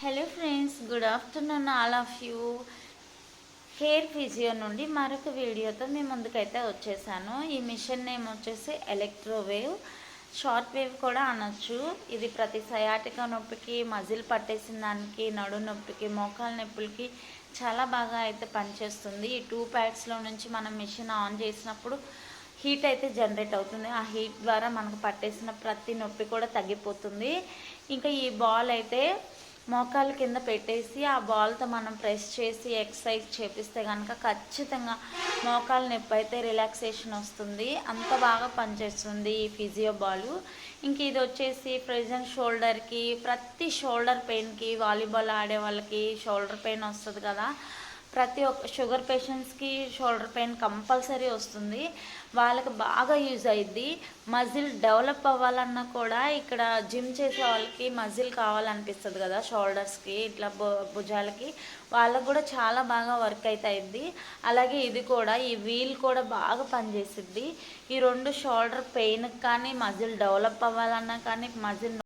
Hello friends, good afternoon all of you. Hair physio నుండి మరొక వీడియోతో మీ ముందుకైతే వచ్చేసాను. ఈ మిషన్ నేమ్ వచ్చేసి ఎలక్ట్రోవేవ్, షార్ట్ వేవ్ కూడా అనొచ్చు. ఇది ప్రతి సయాటికా నొప్పికి, మజిల్ పట్టేసిన దానికి, నడు నొప్పికి, మోకాల నొప్పులకి చాలా బాగా అయితే పనిచేస్తుంది. ఈ 2 ప్యాడ్స్లో నుంచి మనం మిషన్ ఆన్ చేసినప్పుడు హీట్ అయితే జనరేట్ అవుతుంది. ఆ హీట్ ద్వారా మనకు పట్టేసిన ప్రతి నొప్పి కూడా తగ్గిపోతుంది. ఇంకా ఈ బాల్ అయితే మోకాల కింద పెట్టేసి ఆ బాల్తో మనం ప్రెస్ చేసి ఎక్సర్సైజ్ చేపిస్తే కనుక ఖచ్చితంగా మోకాల నొప్పి అయితే రిలాక్సేషన్ వస్తుంది. అంత బాగా పనిచేస్తుంది ఈ ఫిజియో బాలు. ఇంక ఇది వచ్చేసి ప్రెజెంట్ షోల్డర్కి, ప్రతి షోల్డర్ పెయిన్కి, వాలీబాల్ ఆడే వాళ్ళకి షోల్డర్ పెయిన్ వస్తుంది కదా, ప్రతి ఒక్క షుగర్ పేషెంట్స్కి షోల్డర్ పెయిన్ కంపల్సరీ వస్తుంది. వాళ్ళకి బాగా యూజ్ అయ్యిద్ది. మజిల్ డెవలప్ అవ్వాలన్నా కూడా ఇక్కడ జిమ్ చేసే వాళ్ళకి మజిల్ కావాలనిపిస్తుంది కదా, షోల్డర్స్కి ఇట్లా భుజాలకి, వాళ్ళకు కూడా చాలా బాగా వర్క్ అయితే అయ్యిద్ది. అలాగే ఇది కూడా, ఈ వీల్ కూడా బాగా పనిచేసిద్ది. ఈ 2 షోల్డర్ పెయిన్కి కానీ, మజిల్ డెవలప్ అవ్వాలన్నా కానీ, మజిల్